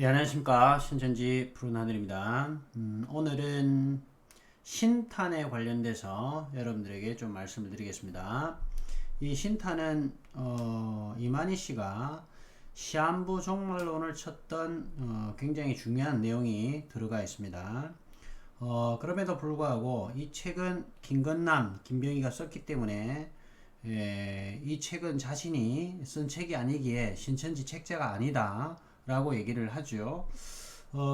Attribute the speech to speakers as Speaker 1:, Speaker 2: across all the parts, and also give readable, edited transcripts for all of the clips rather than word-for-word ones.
Speaker 1: 예, 안녕하십니까. 신천지 푸른 하늘입니다. 오늘은 신탄에 관련돼서 여러분들에게 좀 말씀을 드리겠습니다. 이 신탄은 이만희 씨가 시한부 종말론을 쳤던 굉장히 중요한 내용이 들어가 있습니다. 그럼에도 불구하고 이 책은 김건남, 김병희가 썼기 때문에 이 책은 자신이 쓴 책이 아니기에 신천지 책자가 아니다 라고 얘기를 하죠.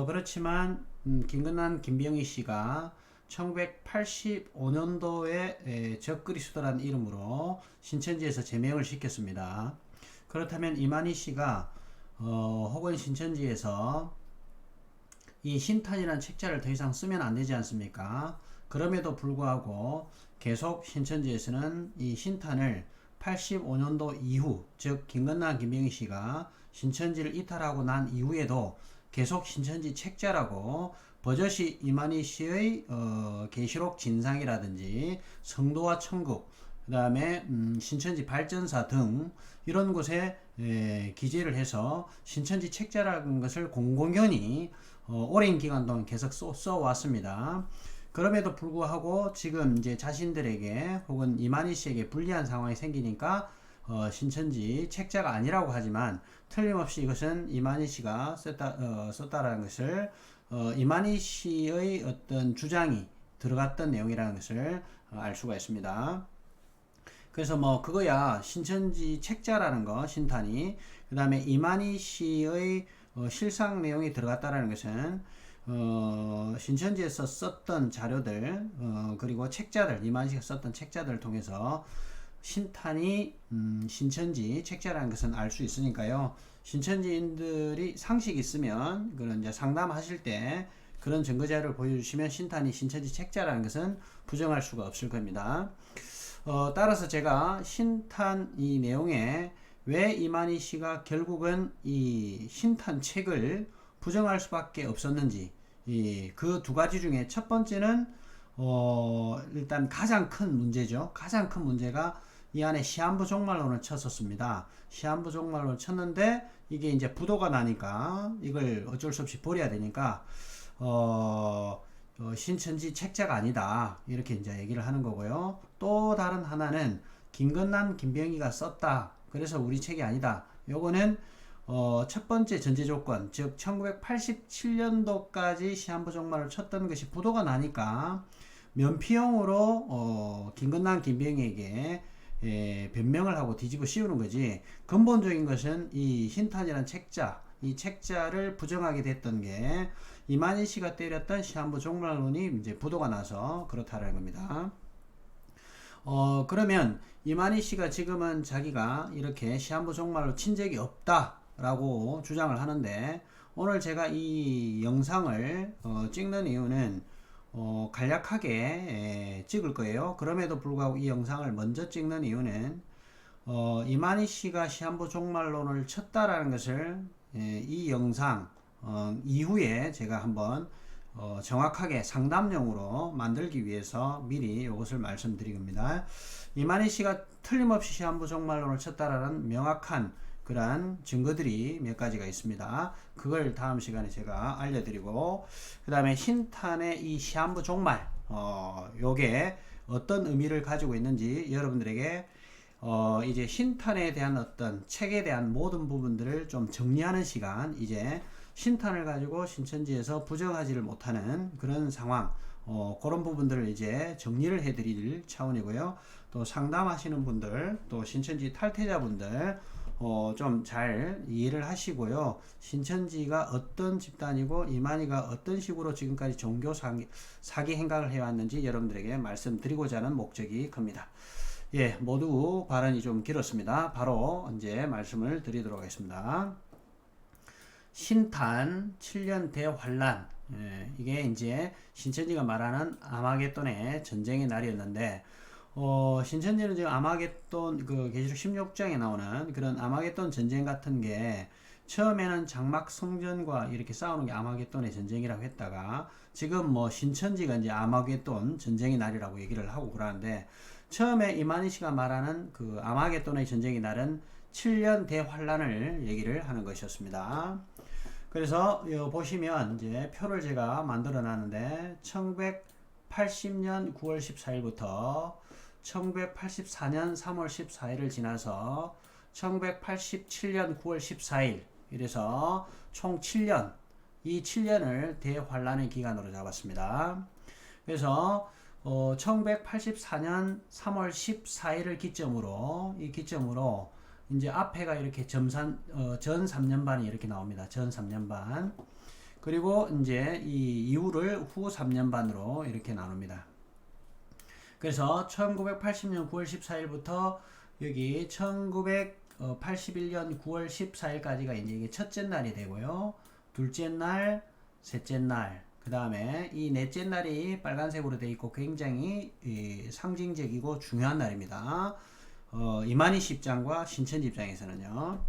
Speaker 1: 그렇지만 김건남 김병희 씨가 1985년도에 적그리스도라는 이름으로 신천지에서 제명을 시켰습니다. 그렇다면 이만희 씨가 혹은 신천지에서 이 신탄이라는 책자를 더 이상 쓰면 안 되지 않습니까? 그럼에도 불구하고 계속 신천지에서는 이 신탄을 85년도 이후, 즉 김건남 김병희 씨가 신천지를 이탈하고 난 이후에도 계속 신천지 책자라고 버젓이 이만희 씨의 계시록 진상이라든지 성도와 천국, 그 다음에 신천지 발전사 등 이런 곳에 기재를 해서 신천지 책자라는 것을 공공연히 오랜 기간 동안 계속 써왔습니다. 그럼에도 불구하고 지금 이제 자신들에게 혹은 이만희 씨에게 불리한 상황이 생기니까 신천지 책자가 아니라고 하지만 틀림없이 이것은 이만희 씨가 썼다라는 것을 이만희 씨의 어떤 주장이 들어갔던 내용이라는 것을 알 수가 있습니다. 그래서 뭐 그거야 신천지 책자라는 거 신탄이 그 다음에 이만희 씨의 실상 내용이 들어갔다라는 것은 신천지에서 썼던 자료들 그리고 책자들 이만희 씨가 썼던 책자들을 통해서 신탄이 신천지 책자라는 것은 알 수 있으니까요. 신천지인들이 상식 있으면 그런 이제 상담하실 때 그런 증거 자료를 보여주시면 신탄이 신천지 책자라는 것은 부정할 수가 없을 겁니다. 따라서 제가 신탄 이 내용에 왜 이만희 씨가 결국은 이 신탄 책을 부정할 수밖에 없었는지 그 두 가지 중에 첫 번째는 일단 가장 큰 문제죠. 가장 큰 문제가 이 안에 시한부 종말론을 쳤었습니다. 시한부 종말론을 쳤는데 이게 이제 부도가 나니까 이걸 어쩔 수 없이 버려야 되니까 신천지 책자가 아니다 이렇게 이제 얘기를 하는 거고요. 또 다른 하나는 김건남 김병희가 썼다 그래서 우리 책이 아니다. 요거는 첫 번째 전제 조건 즉 1987년도까지 시한부 종말을 쳤던 것이 부도가 나니까 면피용으로 김건남 김병희에게 변명을 하고 뒤집어 씌우는 거지 근본적인 것은 이 신탄이라는 책자 이 책자를 부정하게 됐던 게 이만희 씨가 때렸던 시한부 종말론이 이제 부도가 나서 그렇다라는 겁니다. 그러면 이만희 씨가 지금은 자기가 이렇게 시한부 종말로 친 적이 없다라고 주장을 하는데 오늘 제가 이 영상을 찍는 이유는 간략하게 찍을 거예요. 그럼에도 불구하고 이 영상을 먼저 찍는 이유는 이만희 씨가 시한부 종말론을 쳤다라는 것을 이 영상 이후에 제가 한번 정확하게 상담용으로 만들기 위해서 미리 이것을 말씀드리겁니다. 이만희 씨가 틀림없이 시한부 종말론을 쳤다라는 명확한 그러한 증거들이 몇 가지가 있습니다. 그걸 다음 시간에 제가 알려드리고 그 다음에 신탄의 이 시한부 종말 요게 어떤 의미를 가지고 있는지 여러분들에게 이제 신탄에 대한 어떤 책에 대한 모든 부분들을 좀 정리하는 시간 이제 신탄을 가지고 신천지에서 부정하지를 못하는 그런 상황 그런 부분들을 이제 정리를 해드릴 차원이고요. 또 상담하시는 분들 또 신천지 탈퇴자분들 좀 잘 이해를 하시고요. 신천지가 어떤 집단이고 이만희가 어떤 식으로 지금까지 종교 사기 행각을 해왔는지 여러분들에게 말씀드리고자 하는 목적이 큽니다. 예, 모두 발언이 좀 길었습니다. 바로 이제 말씀을 드리도록 하겠습니다. 신탄 7년 대환란 이게 이제 신천지가 말하는 아마겟돈의 전쟁의 날이었는데 신천지는 지금 아마겟돈 그 계시록 16장에 나오는 그런 아마겟돈 전쟁 같은 게 처음에는 장막 성전과 이렇게 싸우는 게 아마겟돈의 전쟁이라고 했다가 지금 뭐 신천지가 이제 아마겟돈 전쟁의 날이라고 얘기를 하고 그러는데 처음에 이만희 씨가 말하는 그 아마겟돈의 전쟁의 날은 7년 대환란을 얘기를 하는 것이었습니다. 그래서 보시면 이제 표를 제가 만들어 놨는데 1980년 9월 14일부터 1984년 3월 14일을 지나서 1987년 9월 14일 이래서 총 7년, 이 7년을 대환란의 기간으로 잡았습니다. 그래서 1984년 3월 14일을 기점으로 이제 앞에가 이렇게 전 3년반이 이렇게 나옵니다. 전 3년반. 그리고 이제 이 이후를 후 3년반으로 이렇게 나눕니다. 그래서 1980년 9월 14일부터 여기 1981년 9월 14일까지가 이제 이게 첫째 날이 되고요. 둘째 날, 셋째 날, 그 다음에 이 넷째 날이 빨간색으로 되어 있고 굉장히 상징적이고 중요한 날입니다. 이만희 씨 입장과 신천지 입장에서는요.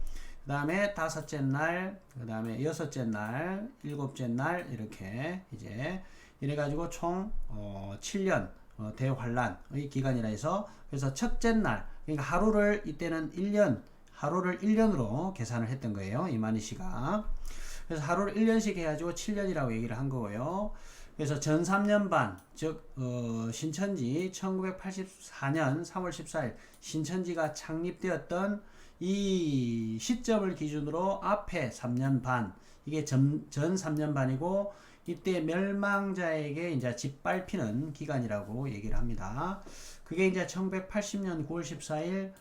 Speaker 1: 그 다음에 다섯째 날, 그 다음에 여섯째 날, 일곱째 날 이렇게 이제 이래가지고 총 7년 대환란의 기간이라 해서 그래서 첫째 날 그러니까 하루를 이때는 1년 하루를 1년으로 계산을 했던 거예요. 이만희 씨가. 그래서 하루를 1년씩 해가지고 7년이라고 얘기를 한 거고요. 그래서 전 3년반, 즉, 신천지 1984년 3월 14일 신천지가 창립되었던 이 시점을 기준으로 앞에 3년 반, 이게 전 3년 반이고, 이때 멸망자에게 이제 짓밟히는 기간이라고 얘기를 합니다. 그게 이제 1980년 9월 14일,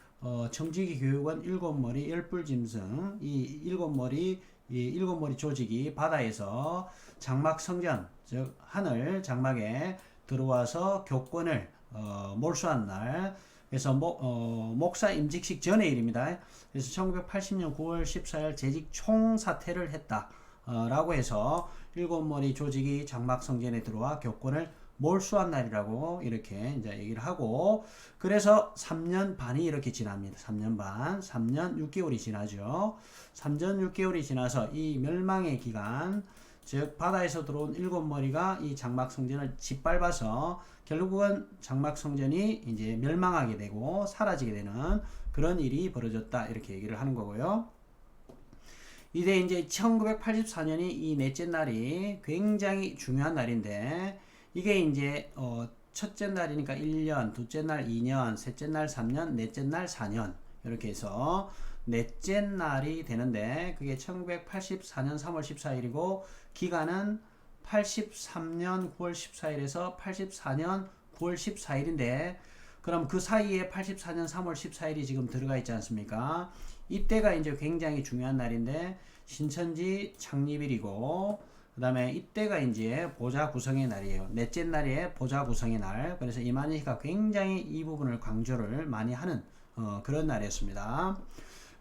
Speaker 1: 정직이 교육원 7머리 10불짐승, 이 7머리 조직이 바다에서 장막 성전, 즉 하늘 장막에 들어와서 교권을 몰수한 날, 그래서 목사 임직식 전의 일입니다. 그래서 1980년 9월 14일 재직 총사퇴를 했다 라고 해서 7머리 조직이 장막 성전에 들어와 교권을 몰수한 날이라고 이렇게 이제 얘기를 하고, 그래서 3년 반이 이렇게 지납니다. 3년 반, 3년 6개월이 지나죠. 3년 6개월이 지나서 이 멸망의 기간, 즉 바다에서 들어온 7머리가 이 장막 성전을 짓밟아서 결국은 장막 성전이 이제 멸망하게 되고 사라지게 되는 그런 일이 벌어졌다 이렇게 얘기를 하는 거고요. 이제 1984년이 이 넷째 날이 굉장히 중요한 날인데, 이게 이제 첫째 날이니까 1년, 둘째 날 2년, 셋째 날 3년, 넷째 날 4년 이렇게 해서 넷째 날이 되는데, 그게 1984년 3월 14일이고 기간은 83년 9월 14일에서 84년 9월 14일인데, 그럼 그 사이에 84년 3월 14일이 지금 들어가 있지 않습니까? 이때가 이제 굉장히 중요한 날인데 신천지 창립일이고, 그 다음에 이때가 이제 보좌 구성의 날이에요. 넷째 날에 보좌 구성의 날. 그래서 이만희 씨가 굉장히 이 부분을 강조를 많이 하는 그런 날이었습니다.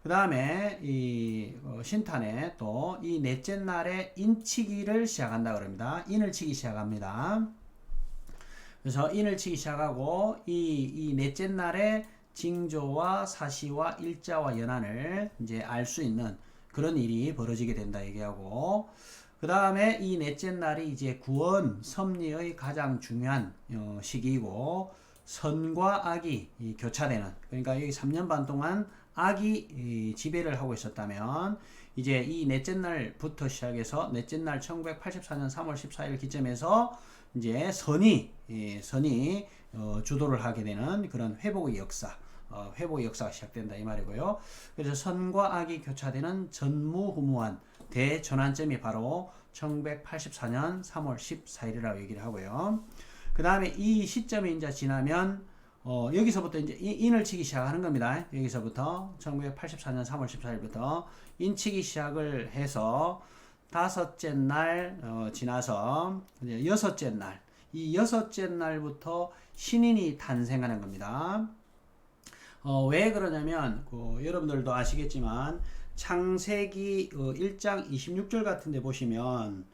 Speaker 1: 그 다음에 이 신탄에 또 이 넷째 날에 인치기를 시작한다 그럽니다. 인을 치기 시작합니다. 그래서 인을 치기 시작하고 이 넷째 날에 징조와 사시와 일자와 연한을 이제 알 수 있는 그런 일이 벌어지게 된다 얘기하고, 그 다음에 이 넷째 날이 이제 구원 섭리의 가장 중요한 시기이고, 선과 악이 교차되는, 그러니까 여기 3년 반 동안 악이 지배를 하고 있었다면 이제 이 넷째 날부터 시작해서 넷째 날 1984년 3월 14일 기점에서 이제 선이 주도를 하게 되는 그런 회복의 역사가 시작된다 이 말이고요. 그래서 선과 악이 교차되는 전무후무한 대전환점이 바로 1984년 3월 14일이라고 얘기를 하고요. 그 다음에 이 시점이 이제 지나면 여기서부터 이제 인을 치기 시작하는 겁니다. 여기서부터 1984년 3월 14일부터 인치기 시작을 해서 다섯째 날 지나서 이제 여섯째 날, 이 여섯째 날부터 신인이 탄생하는 겁니다. 왜 그러냐면 여러분들도 아시겠지만 창세기 1장 26절 같은 데 보시면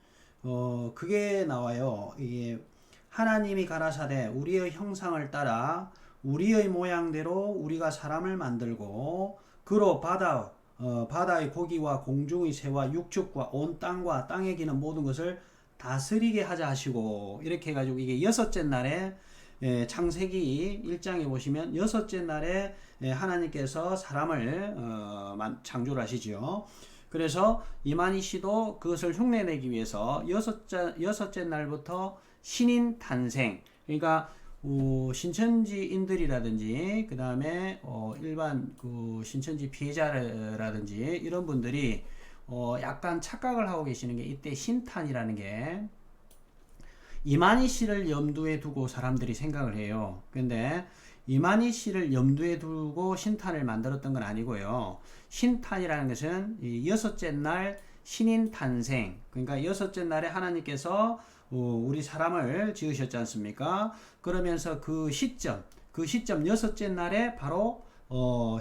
Speaker 1: 그게 나와요. 이게 하나님이 가라사대 우리의 형상을 따라 우리의 모양대로 우리가 사람을 만들고 그로 바다의 고기와 공중의 새와 육축과 온 땅과 땅에 기는 모든 것을 다스리게 하자 하시고, 이렇게 해가지고 이게 여섯째 날에 창세기 1장에 보시면 여섯째 날에 하나님께서 사람을 창조를 하시죠. 그래서 이만희 씨도 그것을 흉내내기 위해서 여섯째 날부터 신인 탄생, 그러니까 신천지인들이라든지 그 다음에 일반 그 신천지 피해자라든지 이런 분들이 약간 착각을 하고 계시는 게, 이때 신탄이라는 게 이만희 씨를 염두에 두고 사람들이 생각을 해요. 근데 이만희 씨를 염두에 두고 신탄을 만들었던 건 아니고요. 신탄이라는 것은 이 여섯째 날 신인 탄생, 그러니까 여섯째 날에 하나님께서 우리 사람을 지으셨지 않습니까? 그러면서 그 시점 여섯째 날에 바로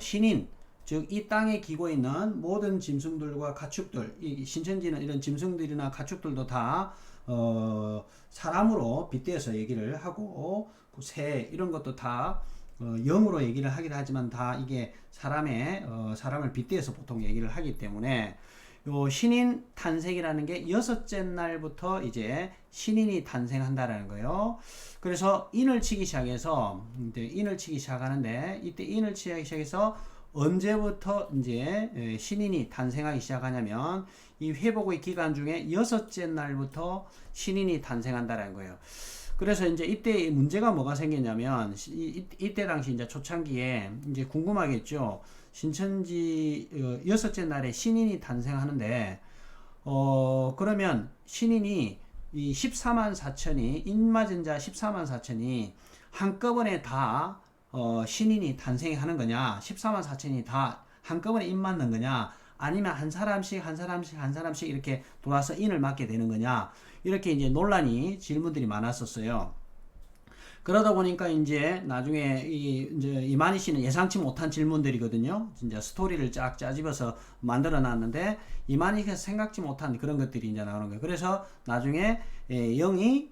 Speaker 1: 신인, 즉 이 땅에 기고 있는 모든 짐승들과 가축들, 이 신천지는 이런 짐승들이나 가축들도 다 사람으로 빗대어서 얘기를 하고, 새 이런 것도 다 영으로 얘기를 하긴 하지만 다 이게 사람을 빗대어서 보통 얘기를 하기 때문에, 요 신인 탄생이라는 게 여섯째 날부터 이제 신인이 탄생한다라는 거예요. 그래서 인을 치기 시작해서, 이제 인을 치기 시작하는데, 이때 인을 치기 시작해서 언제부터 이제 신인이 탄생하기 시작하냐면, 이 회복의 기간 중에 여섯째 날부터 신인이 탄생한다라는 거예요. 그래서 이제 이때 문제가 뭐가 생겼냐면, 이때 당시 이제 초창기에 이제 궁금하겠죠. 신천지 여섯째 날에 신인이 탄생하는데, 그러면 신인이 이 14만 4천이, 인맞은 자 14만 4천이 한꺼번에 다 신인이 탄생하는 거냐, 14만 4천이 다 한꺼번에 인 맞는 거냐, 아니면 한 사람씩 이렇게 돌아서 인을 맞게 되는 거냐, 이렇게 이제 논란이, 질문들이 많았었어요. 그러다 보니까 이제 나중에 이제 이만희 씨는 예상치 못한 질문들이거든요. 진짜 스토리를 쫙 짜집어서 만들어 놨는데, 이만희가 생각지 못한 그런 것들이 이제 나오는 거예요. 그래서 나중에 영이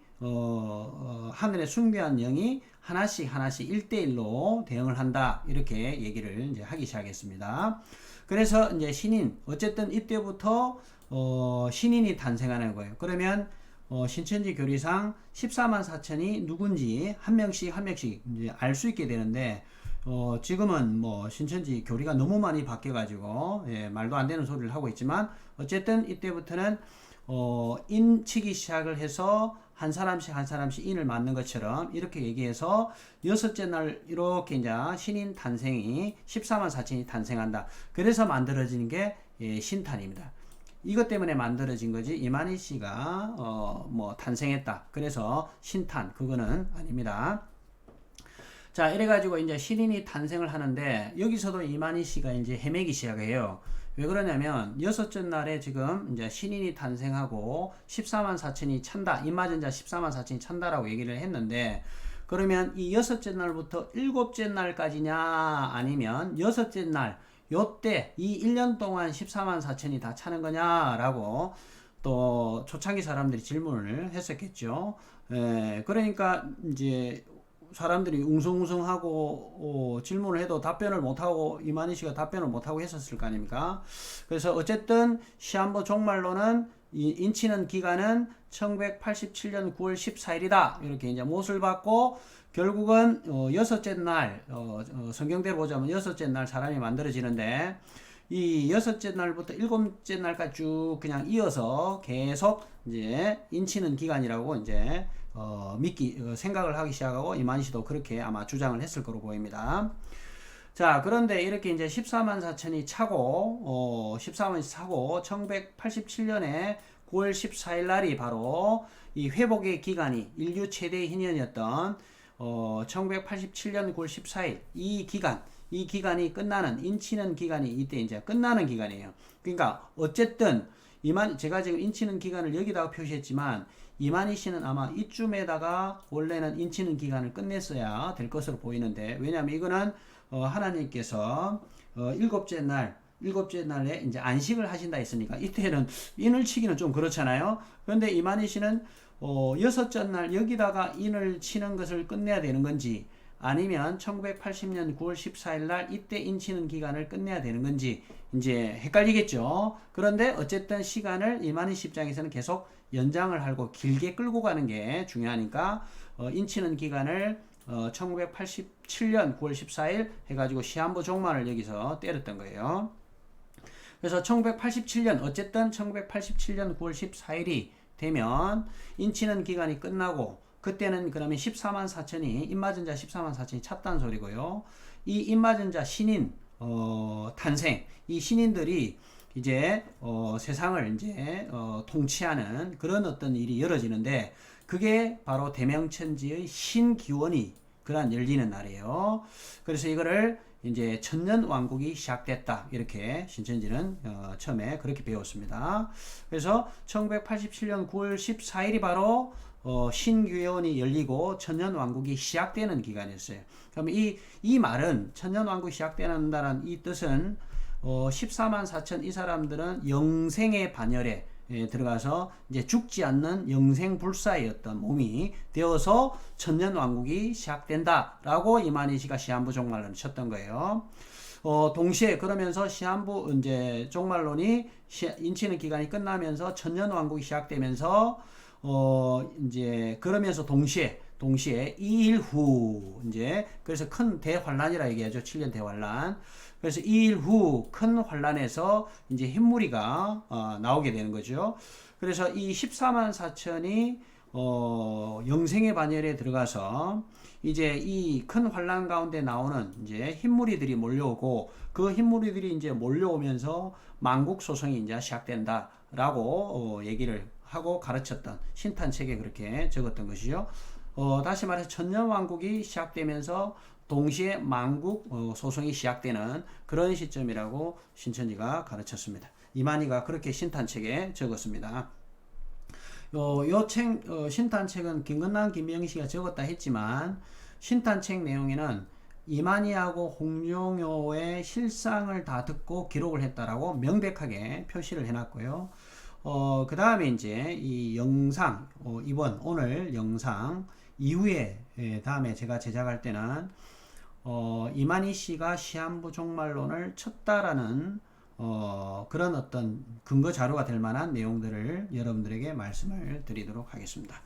Speaker 1: 하늘에 숭배한 영이 하나씩 1대1로 대응을 한다, 이렇게 얘기를 이제 하기 시작했습니다. 그래서 이제 신인, 어쨌든 이때부터 신인이 탄생하는 거예요. 그러면 신천지 교리상 14만 4천이 누군지 한 명씩 이제 알 수 있게 되는데, 지금은 뭐 신천지 교리가 너무 많이 바뀌어가지고 말도 안 되는 소리를 하고 있지만, 어쨌든 이때부터는 인치기 시작을 해서 한 사람씩 인을 맞는 것처럼 이렇게 얘기해서 여섯째 날 이렇게 이제 신인 탄생이 14만 4천이 탄생한다. 그래서 만들어지는 게 신탄입니다. 이것 때문에 만들어진 거지, 이만희 씨가 뭐 탄생했다 그래서 신탄, 그거는 아닙니다. 자, 이래가지고 이제 신인이 탄생을 하는데, 여기서도 이만희 씨가 이제 헤매기 시작해요. 왜 그러냐면, 여섯째 날에 지금 이제 신인이 탄생하고 14만 4천이 찬다, 인맞은 자 14만 4천이 찬다라고 얘기를 했는데, 그러면 이 여섯째 날부터 일곱째 날까지냐, 아니면 여섯째 날 요때 이 1년 동안 14만 4천이 다 차는 거냐라고 또 초창기 사람들이 질문을 했었겠죠. 그러니까 이제 사람들이 웅성웅성하고 질문을 해도 답변을 못하고, 이만희 씨가 답변을 못하고 했었을 거 아닙니까? 그래서 어쨌든 시한부 종말로는 이 인치는 기간은 1987년 9월 14일이다 이렇게 이제 못을 받고, 결국은 여섯째 날, 성경대로 보자면 여섯째 날 사람이 만들어지는데, 이 여섯째 날부터 일곱째 날까지 쭉 그냥 이어서 계속 이제 인치는 기간이라고 이제 생각을 하기 시작하고, 이만희 씨도 그렇게 아마 주장을 했을 거로 보입니다. 자, 그런데 이렇게 이제 14만 4천이 차고, 14만이 차고, 1987년에 9월 14일 날이 바로 이 회복의 기간이, 인류 최대의 희년이었던 1987년 9월 14일, 이 기간이 끝나는, 인치는 기간이 이때 이제 끝나는 기간이에요. 그러니까 어쨌든 제가 지금 인치는 기간을 여기다가 표시했지만, 이만희 씨는 아마 이쯤에다가 원래는 인치는 기간을 끝냈어야 될 것으로 보이는데, 왜냐하면 이거는 하나님께서 일곱째 날에 이제 안식을 하신다 했으니까, 이때는 인을 치기는 좀 그렇잖아요. 그런데 이만희 씨는 여섯째 날 여기다가 인을 치는 것을 끝내야 되는 건지, 아니면 1980년 9월 14일 날 이때 인치는 기간을 끝내야 되는 건지 이제 헷갈리겠죠. 그런데 어쨌든 시간을 이만희 씨 입장에서는 계속 연장을 하고 길게 끌고 가는 게 중요하니까, 인치는 기간을 1987년 9월 14일 해가지고 시한부 종말을 여기서 때렸던 거예요. 그래서 1987년 어쨌든 1987년 9월 14일이 되면 인치는 기간이 끝나고 그때는 그러면 14만 4천이 인마전자 14만 4천이 찼다는 소리고요. 이 인마전자 신인 탄생 이 신인들이 이제 세상을 이제 통치하는 그런 어떤 일이 벌어지는데 그게 바로 대명천지의 신기원이 그러한 열리는 날이에요. 그래서 이거를 이제 천년왕국이 시작됐다 이렇게 신천지는 처음에 그렇게 배웠습니다. 그래서 1987년 9월 14일이 바로 신규원이 열리고 천년왕국이 시작되는 기간이었어요. 그럼 이 말은 천년왕국이 시작된다는 이 뜻은 14만 4천 이 사람들은 영생의 반열에 들어가서 이제 죽지 않는 영생불사의 어떤 몸이 되어서 천년왕국이 시작된다라고 이만희 씨가 시한부 종말론을 쳤던 거예요. 동시에 그러면서 시한부 이제 종말론이 인치는 기간이 끝나면서 천년왕국이 시작되면서 이제 그러면서 동시에 2일 후 이제 그래서 큰 대환란이라 얘기하죠. 7년 대환란. 그래서 2일 후 큰 환란에서 이제 흰무리가 나오게 되는 거죠. 그래서 이 14만 4천이 영생의 반열에 들어가서 이제 이 큰 환란 가운데 나오는 이제 흰무리들이 몰려오고 그 흰무리들이 이제 몰려오면서 만국 소송이 이제 시작된다라고 얘기를 하고 가르쳤던 신탄책에 그렇게 적었던 것이죠. 다시 말해서 천년왕국이 시작되면서 동시에 만국 소송이 시작되는 그런 시점이라고 신천지가 가르쳤습니다. 이만희가 그렇게 신탄책에 적었습니다. 요 책 신탄책은 김건남 김명희씨가 적었다 했지만 신탄책 내용에는 이만희하고 홍종효의 실상을 다 듣고 기록을 했다라고 명백하게 표시를 해놨고요. 그 다음에 이제 이 영상 오늘 영상 이후에 다음에 제가 제작할 때는 이만희 씨가 시한부 종말론을 쳤다라는 그런 어떤 근거 자료가 될 만한 내용들을 여러분들에게 말씀을 드리도록 하겠습니다.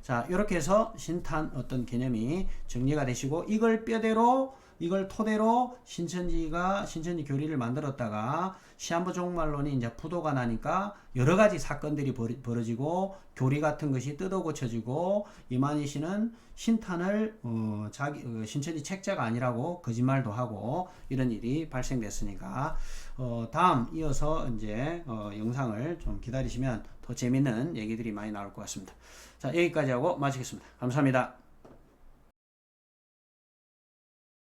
Speaker 1: 자, 이렇게 해서 신탄 어떤 개념이 정리가 되시고 이걸 토대로 신천지 교리를 만들었다가 시한부 종말론이 이제 부도가 나니까 여러 가지 사건들이 벌어지고 교리 같은 것이 뜯어 고쳐지고 이만희 씨는 신탄을 신천지 책자가 아니라고 거짓말도 하고 이런 일이 발생됐으니까 다음 이어서 이제 영상을 좀 기다리시면 더 재밌는 얘기들이 많이 나올 것 같습니다. 자, 여기까지 하고 마치겠습니다. 감사합니다.